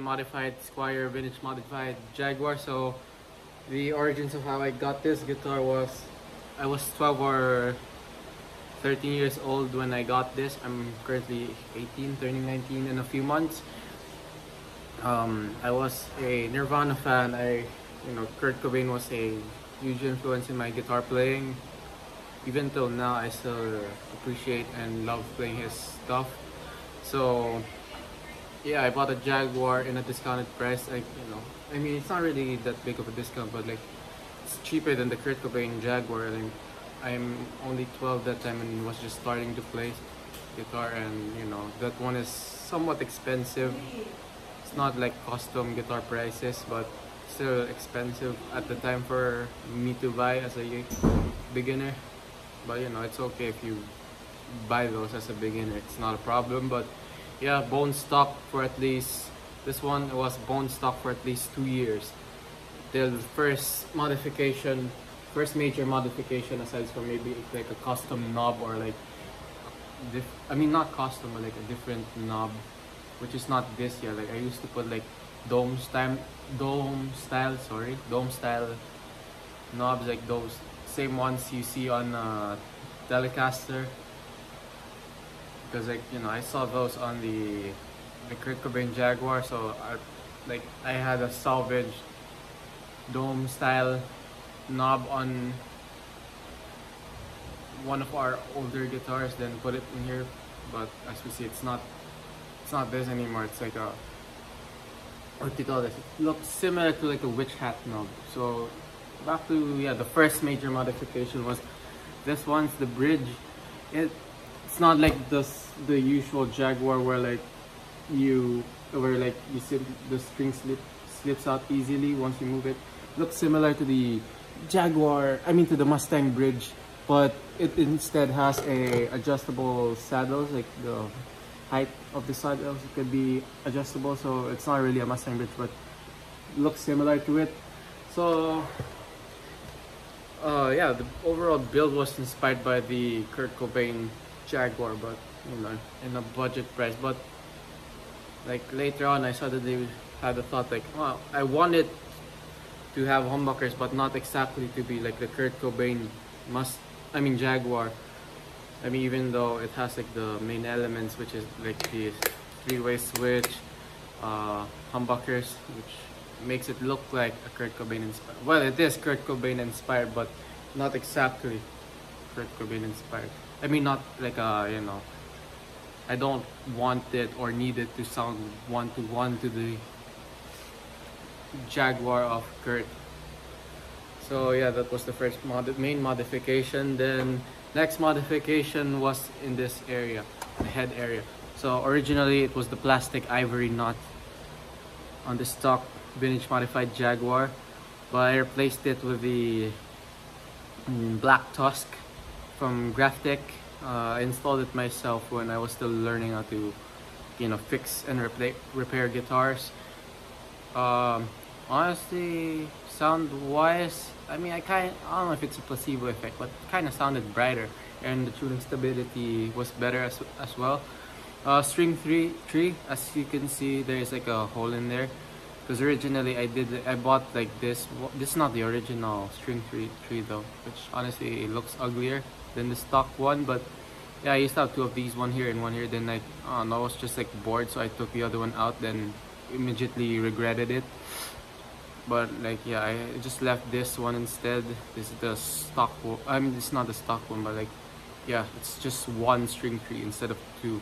modified Squier vintage modified Jaguar. So the origins of how I got this guitar was I was 12 or 13 years old when I got this. I'm currently 18, turning 19 in a few months. I was a Nirvana fan. Kurt Cobain was a huge influence in my guitar playing. Even till now, I still appreciate and love playing his stuff. So yeah, I bought a Jaguar in a discounted price. I mean, it's not really that big of a discount, but like it's cheaper than the Kurt Cobain Jaguar. And I'm only 12 that time and was just starting to play guitar, and that one is somewhat expensive. It's not like custom guitar prices, but still expensive at the time for me to buy as a beginner. But it's okay if you buy those as a beginner, it's not a problem. But yeah, bone stock for at least, this one was bone stock for at least 2 years till the first major modification, aside from maybe like a custom knob or like not custom, but like a different knob, which is not this year. Like I used to put like dome style knobs, like those same ones you see on Telecaster, because I saw those on the Kurt Cobain Jaguar. So I had a salvaged dome style knob on one of our older guitars, then put it in here. But as we see, it's not this anymore. It's like a, what do you call this? It looks similar to like a witch hat knob. So back to the first major modification was this one's the bridge. It's not like the usual Jaguar where you see the string slips out easily once you move it. It looks similar to the Jaguar, to the Mustang bridge, but it instead has a adjustable saddles, like the height of the saddles could be adjustable. So it's not really a Mustang bridge, but looks similar to it. So yeah, the overall build was inspired by the Kurt Cobain Jaguar, but in a budget price. But like later on, I suddenly had a thought like, wow, I wanted to have humbuckers, but not exactly to be like the Kurt Cobain Jaguar. Even though it has like the main elements, which is like the three-way switch, humbuckers, which makes it look like a Kurt Cobain inspired. Well, it is Kurt Cobain inspired, but not exactly Kurt Cobain inspired. Not like I don't want it or need it to sound one-to-one to the Jaguar of Kurt. So yeah, that was the first main modification. Then next modification was in this area, the head area. So originally it was the plastic ivory nut on the stock vintage modified Jaguar, but I replaced it with the black tusk from Graphtec. I installed it myself when I was still learning how to fix and repair guitars. Honestly, sound wise, I don't know if it's a placebo effect, but it kind of sounded brighter, and the tuning stability was better as well. String tree, as you can see, there is like a hole in there, because originally I bought like this. This is not the original string tree though, which honestly it looks uglier than the stock one. But yeah, I used to have two of these, one here and one here. Then I was just like bored, so I took the other one out, then immediately regretted it. But like yeah, I just left this one instead. This is the stock one. It's not the stock one, but like yeah, it's just one string tree instead of two.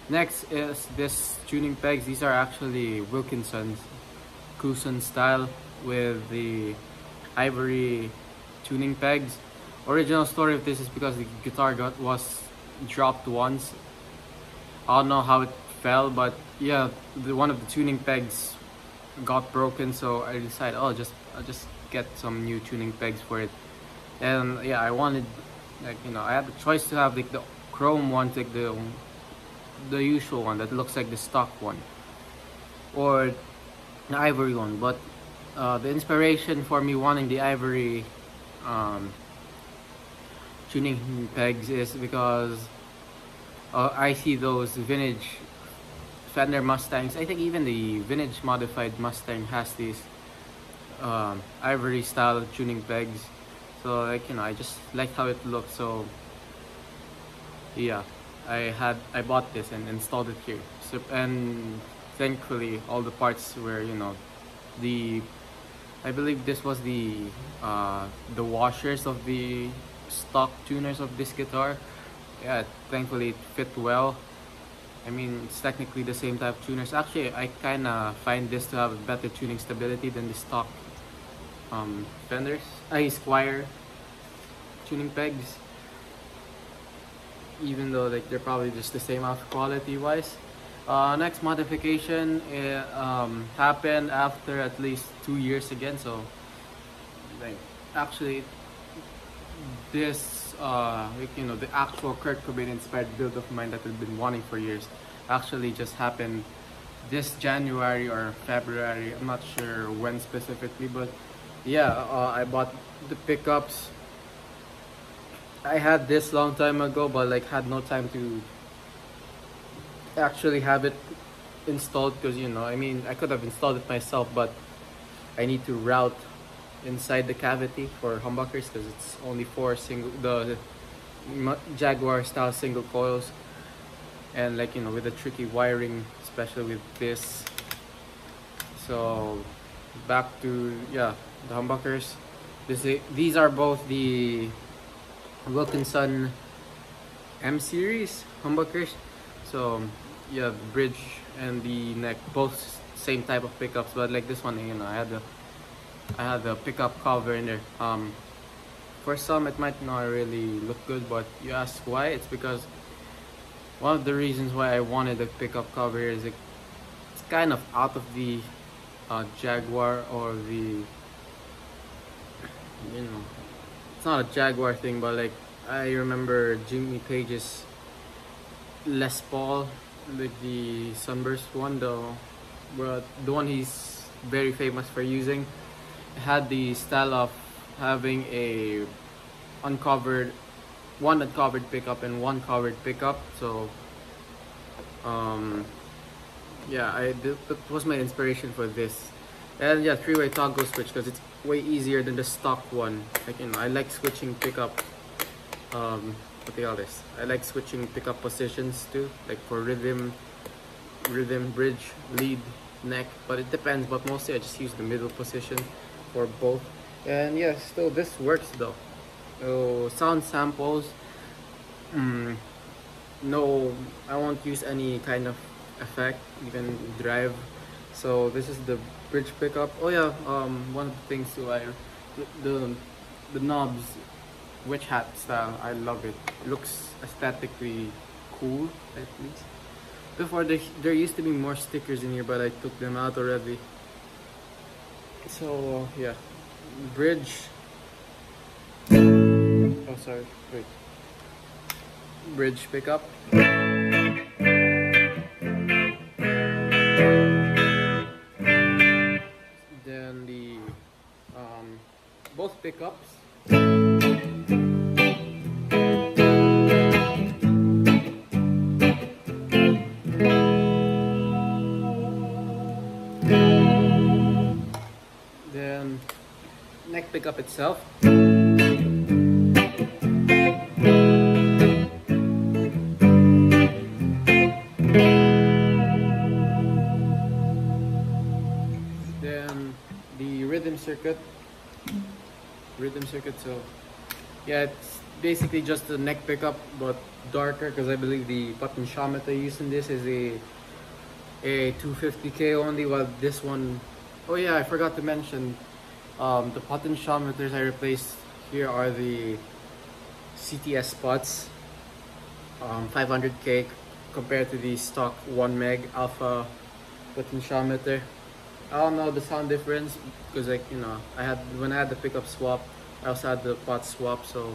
Next is this tuning pegs. These are actually Wilkinson's Cousin style with the ivory tuning pegs. Original story of this is because the guitar was dropped once. I don't know how it fell, but yeah, one of the tuning pegs got broken, so I decided I'll just get some new tuning pegs for it. And yeah, I wanted I had the choice to have like the chrome one, like the usual one that looks like the stock one, or the ivory one. But the inspiration for me wanting the ivory tuning pegs is because I see those vintage Fender Mustangs, I think even the vintage modified Mustang has these ivory style tuning pegs. So like, you know, I just liked how it looked. So yeah, I bought this and installed it here. So, and thankfully all the parts were, you know, I believe this was the washers of the stock tuners of this guitar. Yeah, thankfully it fit well. I mean, it's technically the same type of tuners. Actually, I kind of find this to have better tuning stability than the stock Fenders. Squier tuning pegs. Even though like they're probably just the same off quality wise. Next modification happened after at least 2 years again. So like actually this like, you know, the actual Kurt Cobain inspired build of mine that I've been wanting for years actually just happened this January or February. I'm not sure when specifically, but yeah, I bought the pickups. I had this long time ago, but like had no time to actually have it installed, because, you know, I mean, I could have installed it myself, but I need to route inside the cavity for humbuckers because it's only for the Jaguar style single coils, and like, you know, with the tricky wiring, especially with this. So back to, yeah, the humbuckers. These are both the Wilkinson M series humbuckers. So yeah, the bridge and the neck both same type of pickups, but like this one, you know, I had the pickup cover in there. For some it might not really look good, but you ask why, it's because one of the reasons why I wanted the pickup cover is it's kind of out of the Jaguar, or the, you know, it's not a Jaguar thing, but like I remember Jimmy Page's Les Paul, like the Sunburst one, the one he's very famous for using, had the style of having one uncovered pickup and one covered pickup. So yeah, that was my inspiration for this. And yeah, three-way toggle switch because it's way easier than the stock one. Like, you know, I like switching pickup what do you call this? I like switching pickup positions too, like for rhythm, bridge, lead, neck, but it depends. But mostly I just use the middle position for both. And yeah, still this works though. So sound samples, no, I won't use any kind of effect, even drive. So this is the bridge pickup. Oh yeah, one of the things too, the knobs, witch hat style, I love it. It looks aesthetically cool, at least. Before there used to be more stickers in here, but I took them out already. So yeah, bridge. Oh sorry, wait. Bridge pickup. Then the both pickups. Then neck pickup itself. Then the rhythm circuit. So yeah, it's basically just the neck pickup but darker, because I believe the potentiometer used in this is a 250K only, while this one, oh yeah, I forgot to mention, the potentiometers I replaced here are the CTS spots, 500K compared to the stock 1 meg alpha potentiometer. I don't know the sound difference because, like, you know, when I had the pickup swap, I also had the pot swap, so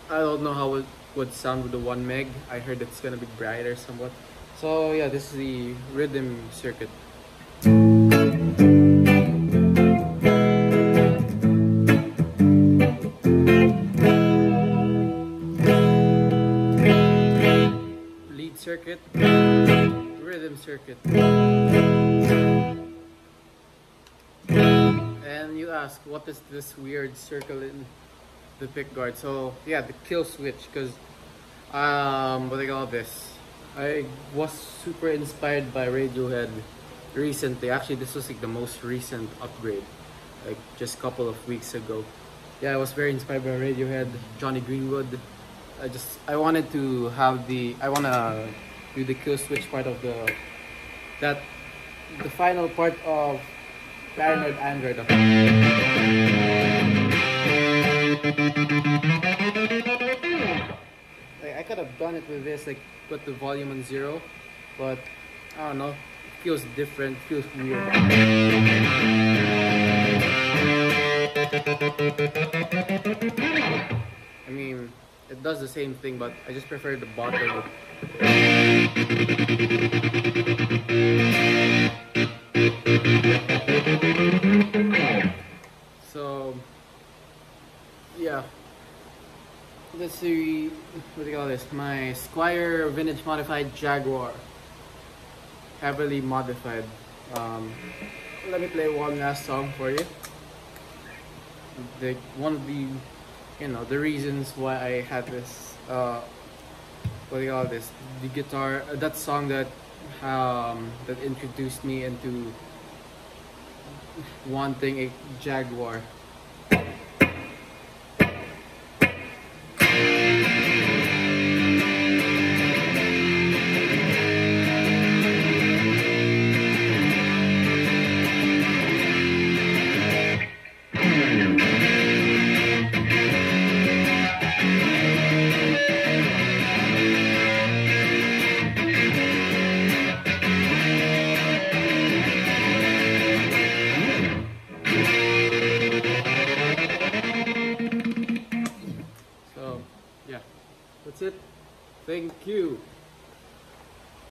I don't know how it would sound with the 1 meg. I heard it's gonna be brighter somewhat. So yeah, this is the rhythm circuit. Lead circuit, rhythm circuit. And you ask, what is this weird circle in the pickguard? So yeah, the kill switch, because what do you call this? I was super inspired by Radiohead recently. Actually, this was like the most recent upgrade, like just a couple of weeks ago. Yeah, I was very inspired by Radiohead, Johnny Greenwood. I wanted to have I wanna do the kill switch part of the final part of Paranoid Android. Like, I could have done it with this, like put the volume on 0, but I don't know, it feels different, feels weird. I mean, it does the same thing, but I just prefer the bottom. So yeah, let's see, what do you call this? My Squier vintage modified Jaguar, heavily modified. Let me play one last song for you. One of the, the reasons why I had this, what do you call this? The guitar, that song that introduced me into wanting a Jaguar. So yeah, that's it. Thank you.